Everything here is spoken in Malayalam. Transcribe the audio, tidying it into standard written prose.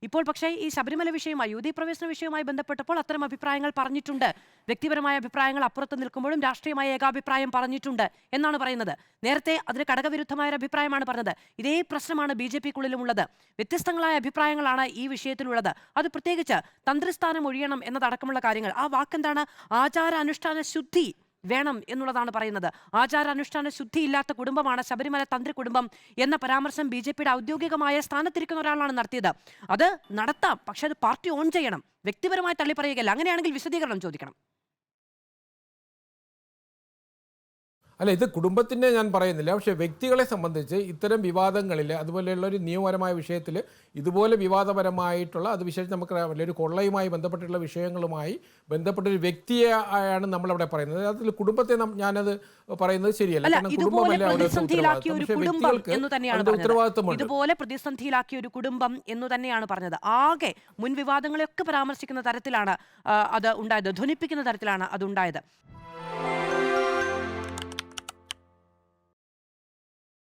ഇപ്പോൾ പക്ഷേ ഈ ശബരിമല വിഷയവുമായി യുവതീ പ്രവേശന വിഷയവുമായി ബന്ധപ്പെട്ടപ്പോൾ അത്തരം അഭിപ്രായങ്ങൾ പറഞ്ഞിട്ടുണ്ട്. വ്യക്തിപരമായ അഭിപ്രായങ്ങൾ അപ്പുറത്ത് നിൽക്കുമ്പോഴും രാഷ്ട്രീയമായ ഏകാഭിപ്രായം പറഞ്ഞിട്ടുണ്ട് എന്നാണ് പറയുന്നത്. നേരത്തെ അതിന് ഘടകവിരുദ്ധമായ ഒരു അഭിപ്രായമാണ് പറഞ്ഞത്. ഇതേ പ്രശ്നമാണ് BJP-ക്കുള്ളിലുമുള്ളത്. വ്യത്യസ്തങ്ങളായ അഭിപ്രായങ്ങളാണ് ഈ വിഷയത്തിലുള്ളത്. അത് പ്രത്യേകിച്ച് തന്ത്രിസ്ഥാനം ഒഴിയണം എന്നതടക്കമുള്ള കാര്യങ്ങൾ. ആ വാക്കെന്താണ്? ആചാരാനുഷ്ഠാന ശുദ്ധി വേണം എന്നുള്ളതാണ് പറയുന്നത്. ആചാരാനുഷ്ഠാന ശുദ്ധിയില്ലാത്ത കുടുംബമാണ് ശബരിമല തന്ത്രി കുടുംബം എന്ന പരാമർശം BJP-യുടെ ഔദ്യോഗികമായ സ്ഥാനത്തിരിക്കുന്ന ഒരാളാണ് നടത്തിയത്. അത് നടത്താം, പക്ഷെ അത് പാർട്ടി ഓൺ ചെയ്യണം, വ്യക്തിപരമായി തള്ളിപ്പറയുകയല്ല. അങ്ങനെയാണെങ്കിൽ വിശദീകരണം ചോദിക്കണം. അല്ല, ഇത് കുടുംബത്തിൻ്റെ ഞാൻ പറയുന്നില്ല. പക്ഷേ വ്യക്തികളെ സംബന്ധിച്ച് ഇത്തരം വിവാദങ്ങളിൽ, അതുപോലെയുള്ള ഒരു നിയമപരമായ വിഷയത്തിൽ ഇതുപോലെ വിവാദപരമായിട്ടുള്ള, അത് വിശേഷിച്ച് നമുക്ക് ഒരു കൊള്ളയുമായി ബന്ധപ്പെട്ടുള്ള വിഷയങ്ങളുമായി ബന്ധപ്പെട്ടൊരു വ്യക്തിയെ ആണ് നമ്മളവിടെ പറയുന്നത്. അതിൽ കുടുംബത്തെ ഞാനത് പറയുന്നത് ശരിയല്ല. ഇതുപോലെ പ്രതിസന്ധിയിലാക്കിയ ഒരു കുടുംബം എന്ന് തന്നെയാണ് പറഞ്ഞത്. ആകെ മുൻ വിവാദങ്ങളെയൊക്കെ പരാമർശിക്കുന്ന തരത്തിലാണ് അത് ഉണ്ടായത്, ധ്വനിപ്പിക്കുന്ന തരത്തിലാണ് അതുണ്ടായത്.